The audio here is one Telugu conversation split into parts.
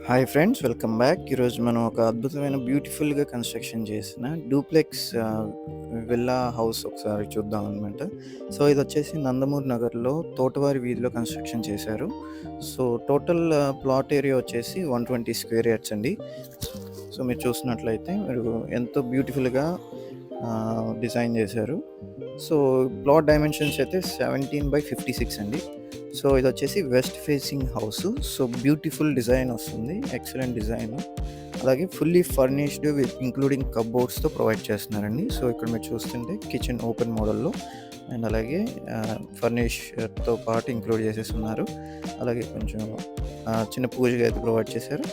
Hi friends, welcome back. ఈరోజు మనం ఒక అద్భుతమైన బ్యూటిఫుల్గా కన్స్ట్రక్షన్ చేసిన డూప్లెక్స్ విల్లా హౌస్ ఒకసారి చూద్దాం అనమాట. సో ఇది వచ్చేసి నందమూరి నగర్లో తోటవారి వీధిలో కన్స్ట్రక్షన్ చేశారు. సో టోటల్ ప్లాట్ ఏరియా వచ్చేసి 120 స్క్వేర్ యార్డ్స్ అండి. సో మీరు చూసినట్లయితే మీరు ఎంతో బ్యూటిఫుల్గా డిజైన్ చేశారు. సో ప్లాట్ డైమెన్షన్స్ అయితే 17/56 అండి. సో ఇది వచ్చేసి west facing house. So beautiful design వస్తుంది, ఎక్సలెంట్ డిజైన్. అలాగే ఫుల్లీ ఫర్నిష్డ్ విత్ ఇంక్లూడింగ్ కప్బోర్డ్స్తో ప్రొవైడ్ చేస్తున్నారండి. సో ఇక్కడ మీరు చూస్తుంటే కిచెన్ ఓపెన్ మోడల్లో అండ్ అలాగే ఫర్నిష్తో పాటు ఇంక్లూడ్ చేసేస్తున్నారు. అలాగే కొంచెం చిన్న పూజగా అయితే ప్రొవైడ్ చేశారు.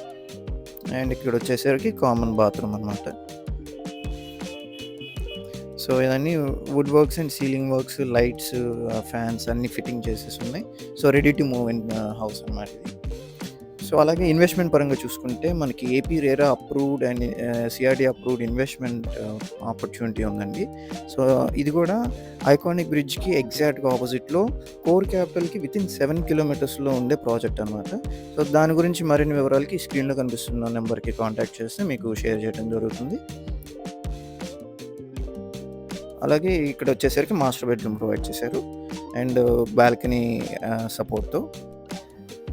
అండ్ ఇక్కడ వచ్చేసరికి కామన్ బాత్రూమ్ అనమాట. సో ఇవన్నీ wood works and ceiling works, lights, fans అన్నీ ఫిట్టింగ్ చేసేసి ఉన్నాయి. So ready to move in house అనమాట ఇది. సో అలాగే ఇన్వెస్ట్మెంట్ పరంగా చూసుకుంటే మనకి AP RERA approved and CRD approved investment opportunity ఉందండి. సో ఇది కూడా ఐకానిక్ బ్రిడ్జ్కి ఎగ్జాక్ట్గా ఆపోజిట్లో కోర్ క్యాపిటల్కి వితిన్ 7 కిలోమీటర్స్లో ఉండే ప్రాజెక్ట్ అనమాట. సో దాని గురించి మరిన్ని వివరాలకి స్క్రీన్లో కనిపిస్తున్న నెంబర్కి కాంటాక్ట్ చేస్తే మీకు షేర్ చేయడం జరుగుతుంది. అలాగే ఇక్కడ వచ్చేసరికి మాస్టర్ బెడ్రూమ్ ప్రొవైడ్ చేశారు అండ్ బాల్కనీ సపోర్ట్తో.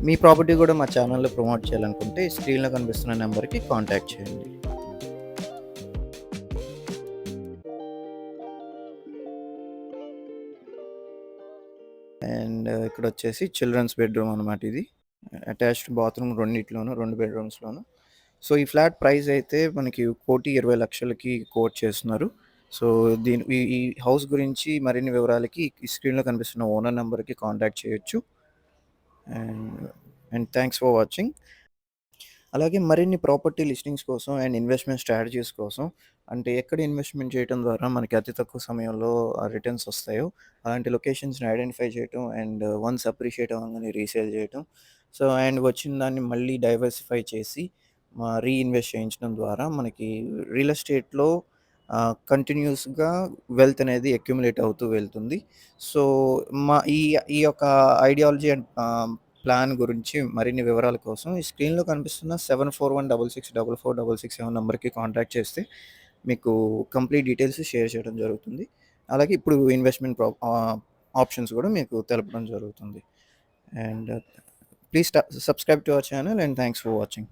మీ ప్రాపర్టీ కూడా మా ఛానల్లో ప్రమోట్ చేయాలనుకుంటే స్క్రీన్లో కనిపిస్తున్న నెంబర్కి కాంటాక్ట్ చేయండి. అండ్ ఇక్కడ వచ్చేసి చిల్డ్రన్స్ బెడ్రూమ్ అనమాట. ఇది అటాచ్డ్ బాత్రూమ్ రెండిట్లోనూ, 2 బెడ్రూమ్స్లోను. సో ఈ ఫ్లాట్ ప్రైస్ అయితే మనకి 1,20,00,000కి కోట్ చేస్తున్నారు. సో ఈ హౌస్ గురించి మరిన్ని వివరాలకి ఈ స్క్రీన్లో కనిపిస్తున్న ఓనర్ నెంబర్కి కాంటాక్ట్ చేయొచ్చు. And thanks for watching. అలాగే మరిన్ని ప్రాపర్టీ లిస్టింగ్స్ కోసం అండ్ ఇన్వెస్ట్మెంట్ స్ట్రాటజీస్ కోసం, అంటే ఎక్కడ ఇన్వెస్ట్మెంట్ చేయడం ద్వారా మనకి అతి తక్కువ సమయంలో రిటర్న్స్ వస్తాయో అలాంటి లొకేషన్స్ని ఐడెంటిఫై చేయటం అండ్ వన్స్ అప్రిషియేట్ అవ్వగానే రీసేల్ చేయటం. సో అండ్ వచ్చిన దాన్ని మళ్ళీ డైవర్సిఫై చేసి రీఇన్వెస్ట్ చేయించడం ద్వారా మనకి రియల్ ఎస్టేట్లో కంటిన్యూస్గా వెల్త్ అనేది అక్యుములేట్ అవుతూ వెళ్తుంది. సో ఈ యొక్క ఐడియాలజీ అండ్ ప్లాన్ గురించి మరిన్ని వివరాల కోసం ఈ స్క్రీన్లో కనిపిస్తున్న 7416664467 నెంబర్కి కాంటాక్ట్ చేస్తే మీకు కంప్లీట్ డీటెయిల్స్ షేర్ చేయడం జరుగుతుంది. అలాగే ఇప్పుడు ఇన్వెస్ట్మెంట్ ఆప్షన్స్ కూడా మీకు తెలపడం జరుగుతుంది. And please subscribe to our channel and thanks for watching.